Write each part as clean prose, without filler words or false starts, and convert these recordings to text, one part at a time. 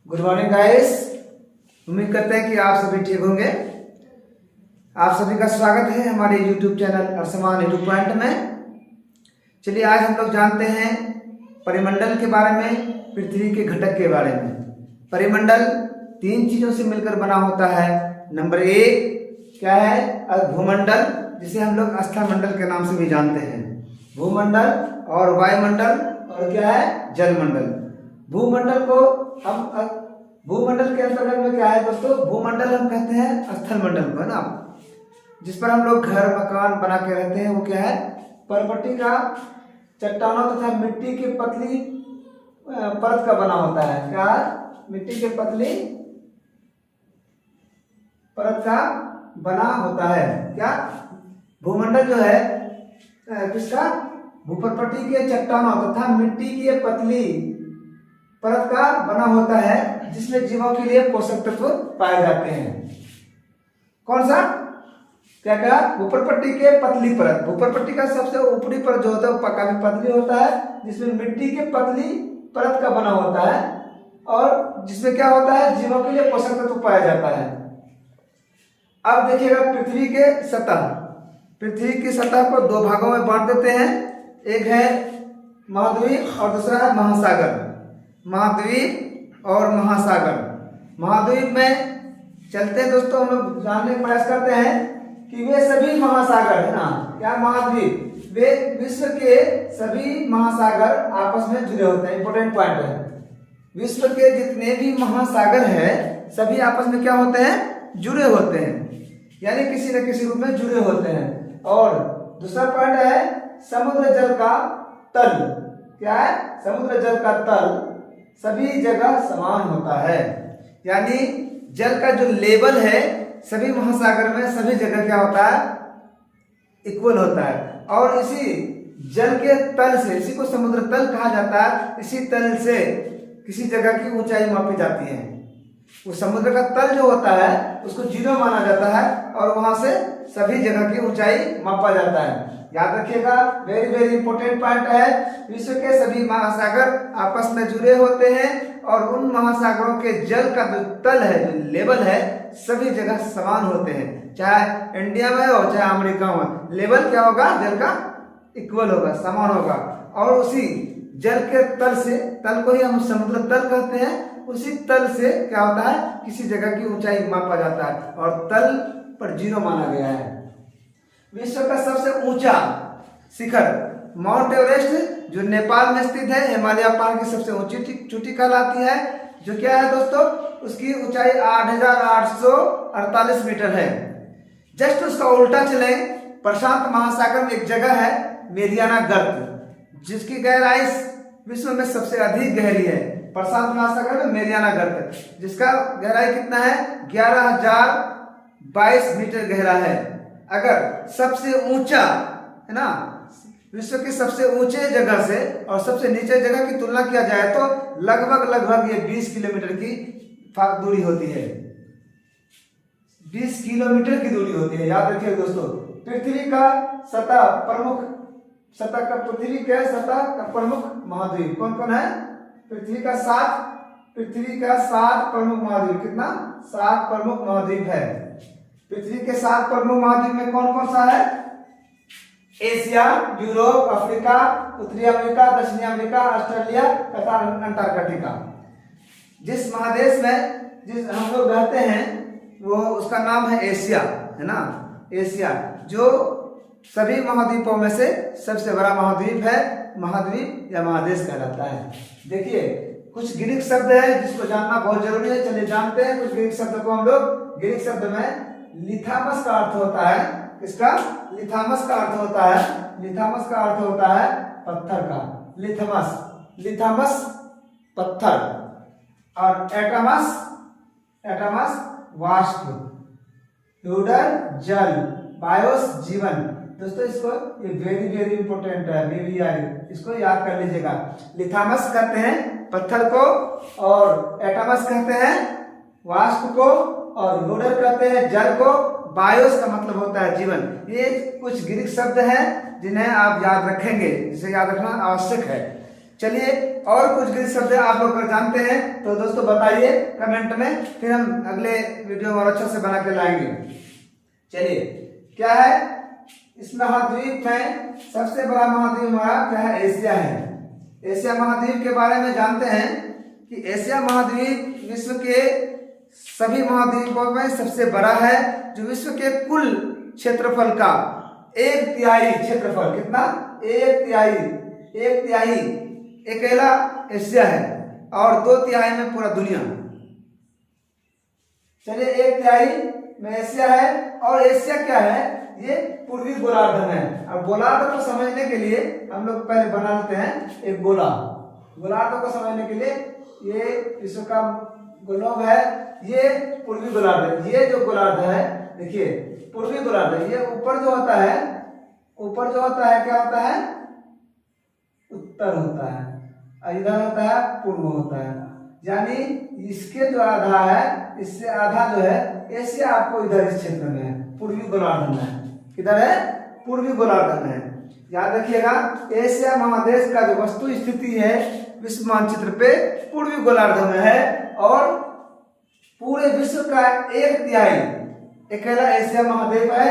Good morning guys. उम्मीद करते हैं कि आप सभी ठीक होंगे। आप सभी का स्वागत है हमारे YouTube चैनल अर्समान एडू पॉइंट में। चलिए आज हम लोग जानते हैं परिमंडल के बारे में, पृथ्वी के घटक के बारे में। परिमंडल तीन चीजों से मिलकर बना होता है। नंबर एक क्या है? भूमंडल, जिसे हम लोग स्थलमंडल के नाम से भी जानते हैं। भूमंडल और वायुमंडल और क्या है? जलमंडल। भूमंडल को हम भूमंडल के अंतर्गत में क्या है दोस्तों? भूमंडल हम कहते हैं स्थल मंडल को, है ना, जिस पर हम लोग घर मकान बना के रहते हैं। वो क्या है? पर्वतीय का चट्टानों तथा मिट्टी की पतली परत का बना होता है। क्या? मिट्टी की पतली परत का बना होता है। क्या? भूमंडल जो है किसका? भूपर्वतीय के चट्टानों तथा मिट्टी की पतली परत का बना होता है, जिसमें जीवों के लिए पोषक तत्व पाए जाते हैं। कौन सा? क्या क्या? भूपर्वतीय के पतली परत। भूपर्वतीय का सबसे ऊपरी परत जो होता है वो काफी पतली होता है, जिसमें मिट्टी के पतली परत का बना होता है और जिसमें क्या होता है? जीवों के लिए पोषक तत्व पाया जाता है। अब देखिएगा पृथ्वी के सतह। पृथ्वी की सतह को दो भागों में बांट देते हैं। एक है महाद्वीप और दूसरा है महासागर। महाद्वीप और महासागर। महाद्वीप में चलते हैं दोस्तों, हम लोग जानने का प्रयास करते हैं कि वे सभी महासागर, है ना, क्या महाद्वीप, वे विश्व के सभी महासागर आपस में जुड़े होते हैं। इंपॉर्टेंट पॉइंट है। विश्व के जितने भी महासागर है सभी आपस में क्या होते हैं? जुड़े होते हैं, यानी किसी न किसी रूप में जुड़े होते हैं। और दूसरा पॉइंट है समुद्र जल का तल। क्या है? समुद्र जल का तल सभी जगह समान होता है, यानी जल का जो लेवल है सभी महासागर में सभी जगह क्या होता है? इक्वल होता है। और इसी जल के तल से, इसी को समुद्र तल कहा जाता है, इसी तल से किसी जगह की ऊंचाई मापी जाती है। वो समुद्र का तल जो होता है उसको 0 माना जाता है और वहां से सभी जगह की ऊंचाई मापा जाता है। याद रखिएगा, वेरी वेरी इंपॉर्टेंट पॉइंट है। विश्व के सभी महासागर आपस में जुड़े होते हैं और उन महासागरों के जल का जो तल है, जो लेवल है, सभी जगह समान होते हैं। चाहे इंडिया में हो चाहे अमेरिका में, लेवल क्या होगा? जल का इक्वल होगा, समान होगा। और उसी जल के तल से, तल को ही हम समुद्र तल कहते हैं, उसी तल से क्या होता है? किसी जगह की ऊंचाई मापा जाता है और तल पर 0 माना गया है। विश्व का सबसे ऊंचा शिखर माउंट एवरेस्ट, जो नेपाल में स्थित है, हिमालय पहाड़ की सबसे ऊंची चोटी कहलाती है। जो क्या है दोस्तों? उसकी ऊंचाई 8,848 मीटर है। जस्ट उसका उल्टा चले, प्रशांत महासागर में एक जगह है मेरियाना गर्त, जिसकी गहराई विश्व में सबसे अधिक गहरी है। प्रशांत महासागर में मेरियाना गर्त, जिसका गहराई कितना है? 11,022 मीटर गहरा है। अगर सबसे ऊंचा, है ना, विश्व की सबसे ऊंचे जगह से और सबसे नीचे जगह की तुलना किया जाए तो लगभग ये 20 किलोमीटर की दूरी होती है। 20 किलोमीटर की दूरी होती है। याद रखिए दोस्तों, पृथ्वी का प्रमुख महाद्वीप कौन कौन है? पृथ्वी का 7 प्रमुख महाद्वीप। कितना? 7 प्रमुख महाद्वीप है। पृथ्वी के 7 प्रमुख महाद्वीप में कौन कौन सा है? एशिया, यूरोप, अफ्रीका, उत्तरी अमेरिका, दक्षिणी अमेरिका, ऑस्ट्रेलिया तथा अंटार्कटिका। जिस महादेश में जिस हम लोग रहते हैं वो उसका नाम है एशिया, है ना, एशिया, जो सभी महाद्वीपों में से सबसे बड़ा महाद्वीप है। महाद्वीप या महादेश कहलाता है। देखिए कुछ ग्रीक शब्द है जिसको जानना बहुत जरूरी है। चलिए जानते हैं कुछ ग्रीक शब्द को हम लोग। ग्रीक शब्द में लिथामस का अर्थ होता है, किसका? लिथामस का अर्थ होता है, लिथामस का अर्थ होता है पत्थर का। लिथामस पत्थर। और एटमस वाष्प, ह्यूडर जल, बायोस जीवन। दोस्तों इसको ये वेरी वेरी इंपॉर्टेंट है, VVI, इसको याद कर लीजिएगा। लिथामस कहते हैं पत्थर को और एटमस कहते हैं वाष्प को और ह्यूडर कहते हैं जल को, बायोस का मतलब होता है जीवन। ये कुछ ग्रीक शब्द हैं जिन्हें आप याद रखेंगे, जिसे याद रखना आवश्यक है। चलिए और कुछ ग्रीक शब्द आप लोग अगर जानते हैं तो दोस्तों बताइए कमेंट में, फिर हम अगले वीडियो में और अच्छा से बना के लाएंगे। चलिए, क्या है इस महाद्वीप में सबसे बड़ा महाद्वीप हमारा क्या है? एशिया है। एशिया महाद्वीप के बारे में जानते हैं कि एशिया महाद्वीप विश्व के सभी महाद्वीपों में सबसे बड़ा है, जो विश्व के कुल क्षेत्रफल का 1/3 क्षेत्रफल, कितना? 1/3 अकेला एशिया है और 2/3 में पूरा दुनिया। चलिए, 1/3 में एशिया है और एशिया क्या है? ये पूर्वी गोलार्ध में है। अब गोलार्ध को समझने के लिए हम लोग पहले बना लेते हैं एक गोला। गोलार्ध को समझने के लिए ये विश्व का ग्लोब है, ये पूर्वी गोलार्ध है। ये जो गोलार्ध है देखिए पूर्वी गोलार्ध है, ये ऊपर जो होता है, ऊपर जो होता है क्या होता है? उत्तर होता है, और इधर होता है पूर्व होता है। यानी इसके जो आधा है, इससे आधा जो है एशिया आपको इधर इस क्षेत्र में है, पूर्वी गोलार्ध में है। किधर है? पूर्वी गोलार्ध में है। याद रखिएगा, एशिया महादेश का जो वस्तु स्थिति है विश्व मानचित्र पे पूर्वी गोलार्ध में है, और पूरे विश्व का 1/3 अकेला एशिया महाद्वीप है।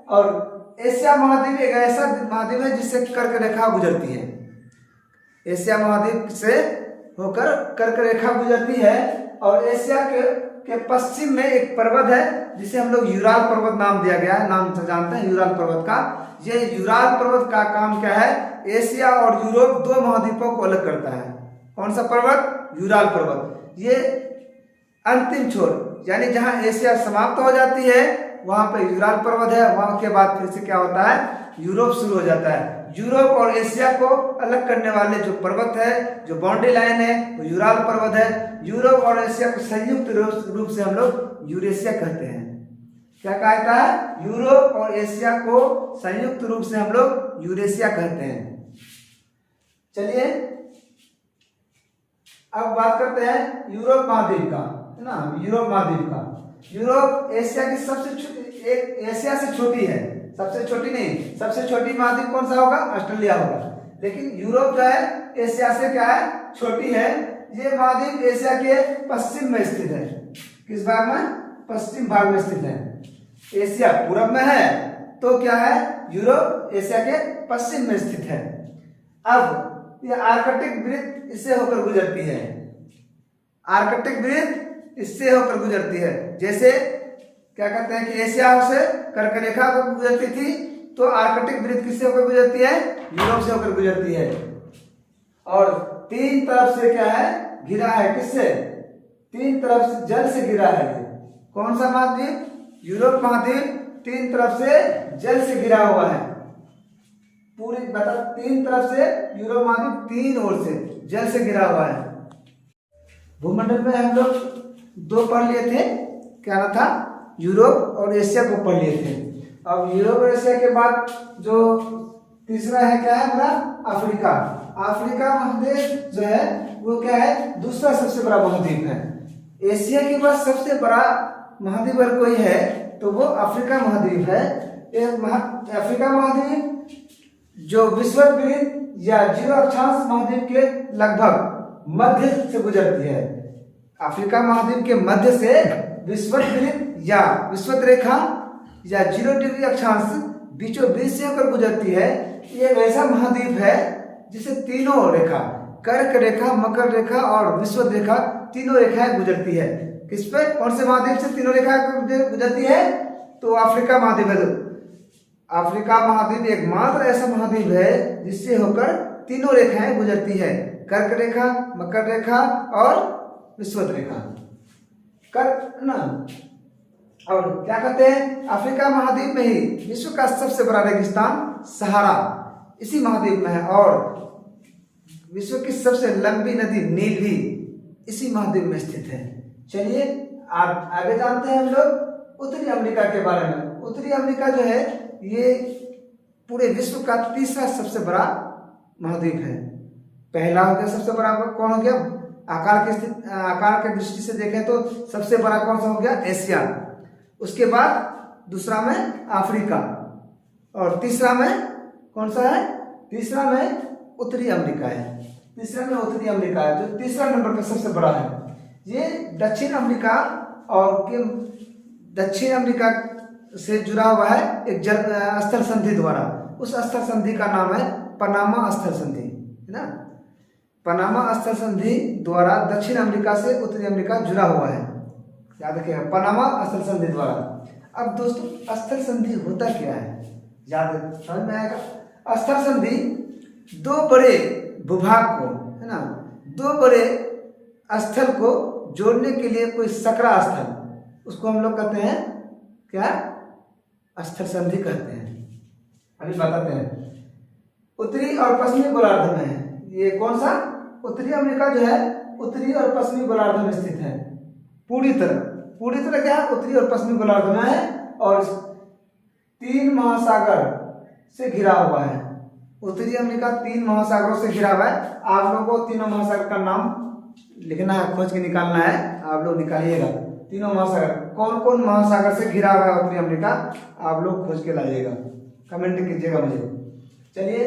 और एशिया महाद्वीप एक ऐसा महाद्वीप है जिससे कर्क रेखा गुजरती है। एशिया महाद्वीप से होकर कर्क रेखा गुजरती है, और एशिया के पश्चिम में एक पर्वत है जिसे हम लोग यूराल पर्वत नाम दिया गया है, नाम तो जानते हैं यूराल पर्वत का। ये यूराल पर्वत का काम क्या है? एशिया और यूरोप दो महाद्वीपों को अलग करता है। कौन सा पर्वत? यूराल पर्वत। ये अंतिम छोर, यानी जहां एशिया समाप्त हो जाती है वहां पे यूराल पर्वत है, वहां के बाद फिर से क्या होता है? यूरोप शुरू हो जाता है। यूरोप और एशिया को अलग करने वाले जो पर्वत है, जो बाउंड्री लाइन है, वो यूराल पर्वत है। यूरोप और एशिया को संयुक्त रूप से हम लोग यूरेशिया कहते हैं। क्या कहता है? यूरोप और एशिया को संयुक्त रूप से हम लोग यूरेशिया कहते हैं। चलिए, अब बात करते हैं यूरोप महाद्वीप का, है ना? यूरोप महाद्वीप का, यूरोप एशिया की एशिया से छोटी है, सबसे छोटी नहीं, सबसे छोटी महाद्वीप कौन सा होगा? ऑस्ट्रेलिया होगा। लेकिन यूरोप जो है एशिया से क्या है? छोटी है। ये महाद्वीप एशिया के पश्चिम में स्थित है। किस भाग में? पश्चिम भाग में स्थित है। एशिया पूरब में है तो क्या है? यूरोप एशिया के पश्चिम में स्थित है। अब ये आर्कटिक वृत्त इससे होकर गुजरती है। आर्कटिक वृत्त इससे होकर गुजरती है। जैसे क्या कहते हैं कि एशिया से कर्क रेखा को गुजरती थी, तो आर्कटिक वृत्त किससे होकर गुजरती है? यूरोप से होकर गुजरती है। और तीन तरफ से क्या है? घिरा है। किससे? तीन तरफ से जल से घिरा है। ये कौन सा महाद्वीप? यूरोप महाद्वीप तीन तरफ से जल से घिरा हुआ है। पूरी बता, तीन तरफ से यूरोप महाद्वीप तीन ओर से जल से घिरा हुआ है। भूमंडल में हम लोग दो पढ़ लिए थे, क्या ना था? यूरोप और एशिया को पढ़ लिए थे। अब यूरोप और एशिया के बाद जो तीसरा है क्या है हमारा? अफ्रीका। अफ्रीका महादेश जो है वो क्या है? दूसरा सबसे बड़ा महाद्वीप है। एशिया के बाद सबसे बड़ा महाद्वीप अगर कोई है तो वो अफ्रीका महाद्वीप है। अफ्रीका महाद्वीप जो विषुववृत्त या जीरो अक्षांश महाद्वीप के लगभग मध्य से गुजरती है। अफ्रीका महाद्वीप के मध्य से विषुववृत्त या विषुवत रेखा या 0 डिग्री अक्षांश बीचों बीच से होकर गुजरती है। ये एक ऐसा महाद्वीप है जिसे तीनों रेखा, कर्क रेखा, मकर रेखा और विषुवत रेखा, तीनों रेखाएं गुजरती है। किस पे? कौन से महाद्वीप से तीनों रेखाएं गुजरती है? तो अफ्रीका महाद्वीप है। अफ्रीका महाद्वीप एकमात्र ऐसा महाद्वीप है जिससे होकर तीनों रेखाएं गुजरती है, कर्क रेखा, मकर रेखा और विषुवत रेखा। कर्क ना, और क्या कहते हैं? अफ्रीका महाद्वीप में ही विश्व का सबसे बड़ा रेगिस्तान सहारा इसी महाद्वीप में है, और विश्व की सबसे लंबी नदी नील भी इसी महाद्वीप में स्थित है। चलिए आगे जानते हैं हम लोग उत्तरी अमेरिका के बारे में। उत्तरी अमेरिका जो है ये पूरे विश्व का तीसरा सबसे बड़ा महाद्वीप है। पहला हो गया सबसे बड़ा, कौन हो गया? आकार के दृष्टि से देखें तो सबसे बड़ा कौन सा हो गया? एशिया। उसके बाद दूसरा में अफ्रीका, और तीसरा में कौन सा है? तीसरा में उत्तरी अमेरिका है। तीसरे में उत्तरी अमेरिका है, जो तीसरा नंबर पर सबसे बड़ा है। ये दक्षिण अमेरिका और के दक्षिण अमेरिका से जुड़ा हुआ है एक स्थल संधि द्वारा। उस स्थल संधि का नाम है पनामा स्थल संधि, है ना। पनामा स्थल संधि द्वारा दक्षिण अमेरिका से उत्तरी अमेरिका जुड़ा हुआ है, याद रखिएगा, पनामा स्थल संधि द्वारा। अब दोस्तों स्थल संधि होता क्या है, याद समझ में आएगा। स्थल संधि दो बड़े भूभाग को, है ना, दो बड़े स्थल को जोड़ने के लिए कोई सकरा स्थल, उसको हम लोग कहते हैं क्या, स्थल संधि कहते हैं। अभी बताते हैं। उत्तरी और पश्चिमी गोलार्ध में है ये, कौन सा, उत्तरी अमेरिका जो है उत्तरी और पश्चिमी गोलार्ध में स्थित है। पूरी तरह क्या है, उत्तरी और पश्चिमी गोलार्ध में है और 3 महासागर से घिरा हुआ है। उत्तरी अमेरिका 3 महासागरों से घिरा हुआ है। आप लोगों को तीनों महासागर का नाम लिखना है, खोज के निकालना है, आप लोग निकालिएगा। तीनों महासागर कौन कौन महासागर से घिरा हुआ है उत्तरी अमेरिका, आप लोग खोज के लाइएगा, कमेंट कीजिएगा मुझे। चलिए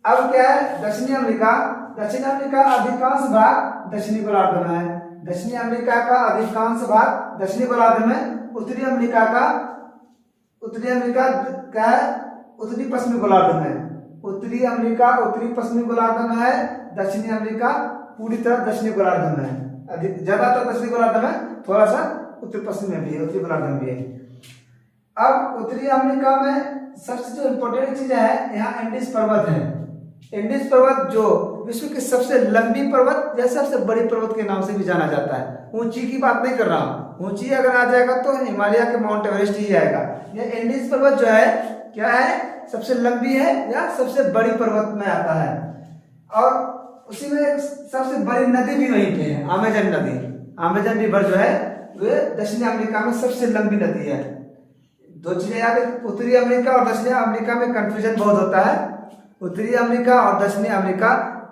अब क्या है, दक्षिणी अमेरिका। दक्षिण अमेरिका अधिकांश भाग दक्षिणी गोलार्ध में है। दक्षिणी अमेरिका का अधिकांश भाग दक्षिणी गोलार्ध में। उत्तरी अमेरिका क्या है, उत्तरी पश्चिमी गोलार्ध में। उत्तरी अमेरिका उत्तरी पश्चिमी गोलार्ध में है। दक्षिणी अमेरिका पूरी तरह दक्षिणी गोलार्ध में है, ज्यादातर दक्षिणी गोलार्ध में, थोड़ा सा उत्तर पश्चिम में भी है, उत्तरी गोलार्ध में भी है। अब उत्तरी अमेरिका में सबसे जो इम्पोर्टेंट चीज है, यहाँ एंडीज पर्वत है। एंडीज पर्वत जो विश्व की सबसे लंबी पर्वत या सबसे बड़ी पर्वत के नाम से भी जाना जाता है। ऊंची की बात नहीं कर रहा हूँ, ऊंची अगर आ जाएगा तो हिमालय के माउंट एवरेस्ट ही आएगा। यह एंडीज पर्वत जो है क्या है, सबसे लंबी है या सबसे बड़ी पर्वत में आता है। और उसी में सबसे बड़ी नदी भी वहीं पे है, अमेजन नदी। अमेजन रिवर जो है वे दक्षिणी अमेरिका में सबसे लंबी नदी है। दो चीजें याद है, उत्तरी अमेरिका और दक्षिणी अमेरिका में कंफ्यूजन बहुत होता है। उत्तरी अमेरिका और दक्षिणी अमेरिका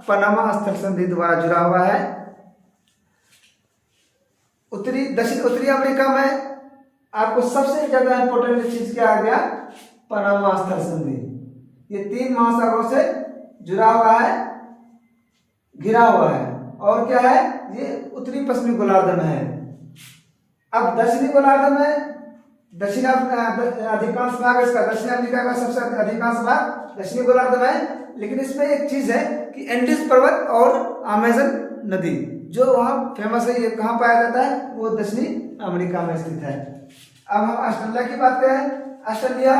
पनामा स्थल संधि द्वारा जुड़ा हुआ है। उत्तरी अमेरिका में आपको सबसे ज्यादा इंपॉर्टेंट चीज क्या आ गया, पनामा स्थल संधि। ये 3 महासागरों से जुड़ा हुआ है, घिरा हुआ है। और क्या है, ये उत्तरी पश्चिमी गोलार्ध में है। अब दक्षिणी गोलार्ध में अधिकांश भाग इसका, दक्षिण अमेरिका का सबसे अधिकांश भाग दक्षिणी गोलार्ध में है। लेकिन इसमें एक चीज है कि एंडीज पर्वत और अमेजन नदी जो वहाँ फेमस है, ये कहाँ पाया जाता है, वो दक्षिणी अमेरिका में स्थित है। अब हम ऑस्ट्रेलिया की बात करें। ऑस्ट्रेलिया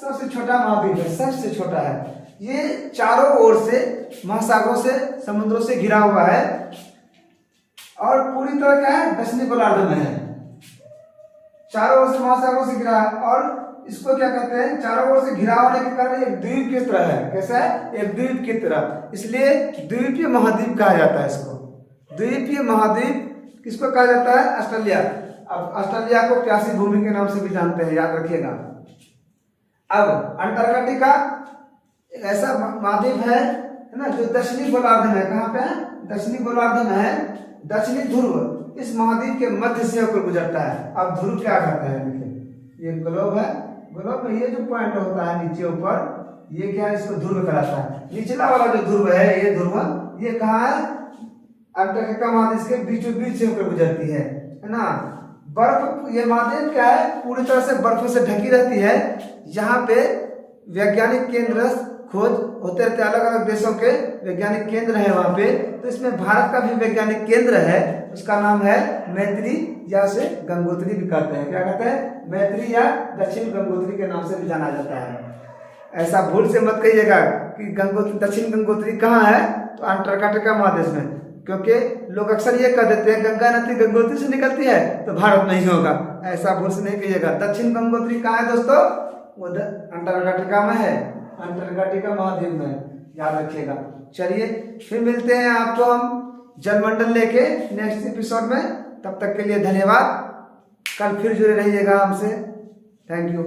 सबसे छोटा महाद्वीप है, सबसे छोटा है। ये चारों ओर से महासागरों से, समुद्रों से घिरा हुआ है और पूरी तरह क्या है, दक्षिणी गोलार्ध में है। चारों ओर से महासागरों से घिरा है और इसको क्या कहते हैं, चारों ओर से घिरा होने के कारण एक द्वीप की तरह है। कैसा है, एक द्वीप की तरह, इसलिए द्वीपीय महाद्वीप कहा जाता है इसको। द्वीपीय महाद्वीप किसको कहा जाता है, ऑस्ट्रेलिया। अब ऑस्ट्रेलिया को प्यासी भूमि के नाम से भी जानते हैं, याद रखिएगा। अब अंटार्कटिका एक ऐसा महाद्वीप है ना, जो दक्षिणी गोलार्ध में, कहाँ पे है, दक्षिणी गोलार्ध में है। दक्षिणी ध्रुव इस महाद्वीप के मध्य से होकर गुजरता है। अब ध्रुव क्या कहते हैं, देखिए ये ग्लोब है, ग्लोब में ये जो पॉइंट होता है नीचे ऊपर, ये क्या है, इसको ध्रुव कहलाता है। निचला वाला जो ध्रुव है, ये ध्रुव, ये कहाँ है, अंटार्कटिका महाद्वीप के बीचों बीच से होकर गुजरती है ना। बर्फ, ये महाद्वीप क्या है, पूरी तरह से बर्फ से ढकी रहती है। यहाँ पे वैज्ञानिक केंद्र खोज होते रहते हैं, अलग अलग देशों के वैज्ञानिक केंद्र है वहाँ पे। तो इसमें भारत का भी वैज्ञानिक केंद्र है, उसका नाम है मैत्री, या उसे गंगोत्री भी कहते हैं। क्या कहते हैं, मैत्री या दक्षिण गंगोत्री के नाम से भी जाना जाता है। ऐसा भूल से मत कहिएगा कि गंगोत्री, दक्षिण गंगोत्री कहाँ है, तो अंटार्कटिका महादेश में, क्योंकि लोग अक्सर ये कह देते हैं गंगा नदी गंगोत्री से निकलती है तो भारत में ही होगा। ऐसा भूल से नहीं कहिएगा। दक्षिण गंगोत्री कहाँ है दोस्तों, वो अंटार्कटिका में है, अंटार्कटिका महाद्वीप में, याद रखिएगा। चलिए फिर मिलते हैं आपको हम जलमंडल लेके नेक्स्ट एपिसोड में। तब तक के लिए धन्यवाद। कल फिर जुड़े रहिएगा हमसे। Thank you.